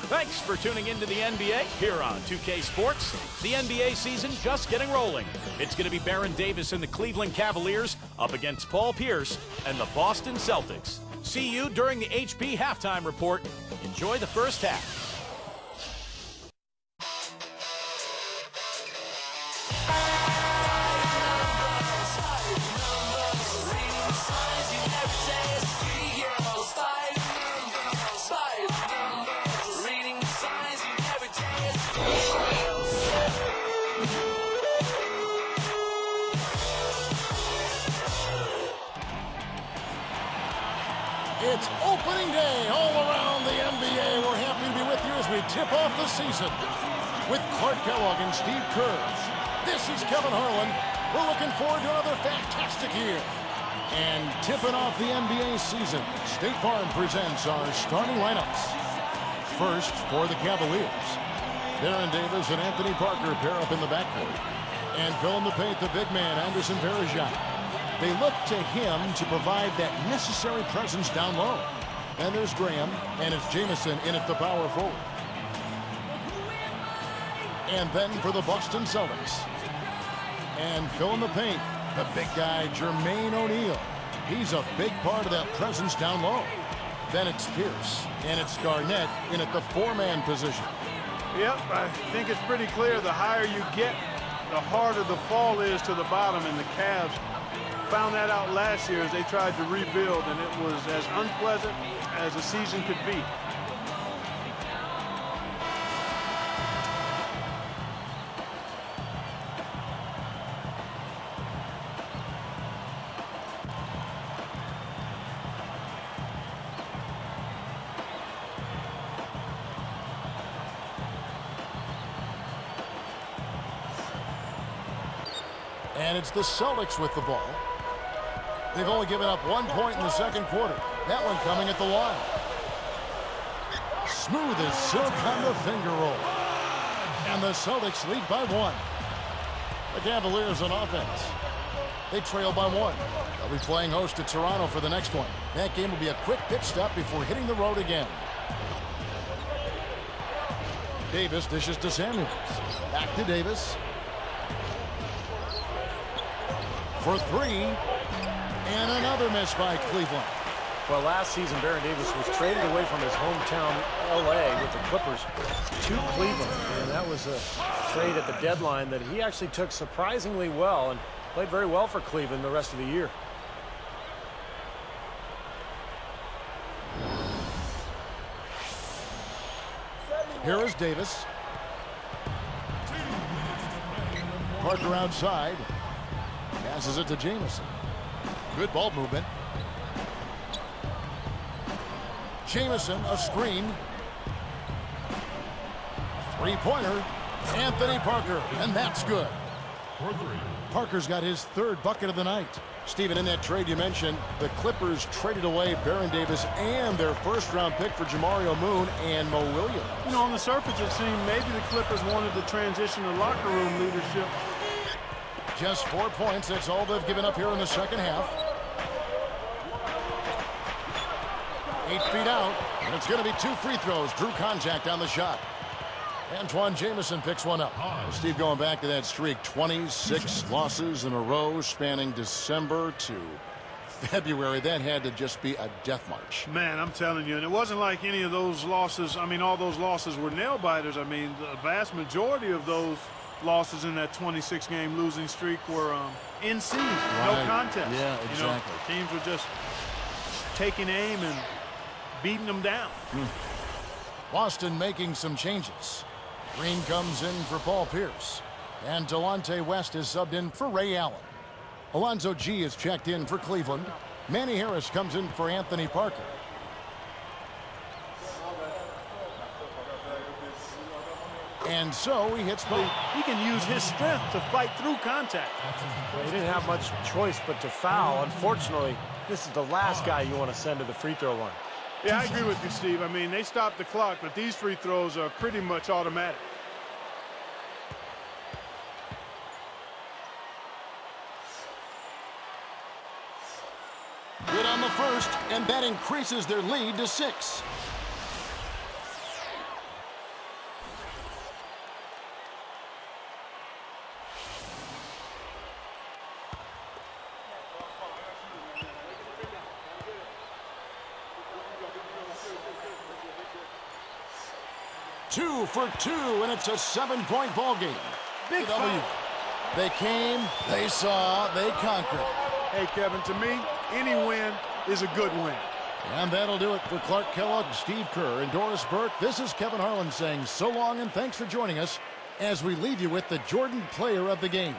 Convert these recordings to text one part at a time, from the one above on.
Thanks for tuning into the NBA here on 2K Sports. The NBA season just getting rolling. It's going to be Baron Davis and the Cleveland Cavaliers up against Paul Pierce and the Boston Celtics. See you during the HP Halftime Report. Enjoy the first half. It's opening day all around the NBA. We're happy to be with you as we tip off the season with Clark Kellogg and Steve Kerr. This is Kevin Harlan. We're looking forward to another fantastic year. And tipping off the NBA season, State Farm presents our starting lineups. First, for the Cavaliers, Baron Davis and Anthony Parker pair up in the backcourt. And fill in the paint, the big man, Anderson Varejao. They look to him to provide that necessary presence down low. And there's Graham, and it's Jamison in at the power forward. And then for the Boston Celtics. And fill in the paint, the big guy, Jermaine O'Neal. He's a big part of that presence down low. Then it's Pierce, and it's Garnett in at the four-man position. Yep, I think it's pretty clear the higher you get, the harder the fall is to the bottom, and the Cavs found that out last year as they tried to rebuild, and it was as unpleasant as a season could be. And it's the Celtics with the ball. They've only given up 1 point in the second quarter. That one coming at the line. Smooth as silk on the finger roll. And the Celtics lead by 1. The Cavaliers on offense. They trail by 1. They'll be playing host to Toronto for the next one. That game will be a quick pit stop before hitting the road again. Davis dishes to Samuels. Back to Davis. For 3. And another miss by Cleveland. Well, last season, Baron Davis was traded away from his hometown, L.A., with the Clippers to Cleveland. And that was a trade at the deadline that he actually took surprisingly well and played very well for Cleveland the rest of the year. Here is Davis. Parker outside. Passes it to Jamison. Good ball movement. Jamison, a screen. Three-pointer. Anthony Parker, and that's good. Parker's got his third bucket of the night. Steven, in that trade you mentioned, the Clippers traded away Baron Davis and their first-round pick for Jamario Moon and Mo Williams. You know, on the surface it seemed maybe the Clippers wanted to transition to locker room leadership. Just 4 points. That's all they've given up here in the second half. 8 feet out, and it's going to be 2 free throws. Drew contact on the shot. Antoine Jamison picks one up. Steve, going back to that streak, 26 losses in a row spanning December to February. That had to just be a death march. Man, I'm telling you, and it wasn't like any of those losses. I mean, all those losses were nail-biters. I mean, the vast majority of those losses in that 26-game losing streak were in season, no contest. Yeah, exactly. You know, teams were just taking aim and beating them down. Boston making some changes. Green comes in for Paul Pierce. And Delonte West is subbed in for Ray Allen. Alonzo G is checked in for Cleveland. Manny Harris comes in for Anthony Parker. And so he hits both. He can use his strength to fight through contact. Well, he didn't have much choice but to foul. Unfortunately, this is the last guy you want to send to the free throw line. Yeah, I agree with you, Steve. I mean, they stopped the clock, but these free throws are pretty much automatic. Good on the first, and that increases their lead to 6. 2 for 2, and it's a 7-point ball game. Big W. foul. They came, they saw, they conquered. Hey, Kevin, to me, any win is a good win. And that'll do it for Clark Kellogg, Steve Kerr, and Doris Burke. This is Kevin Harlan saying so long and thanks for joining us as we leave you with the Jordan Player of the Game.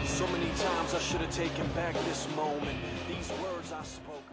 So many times I should have taken back this moment. These words I spoke.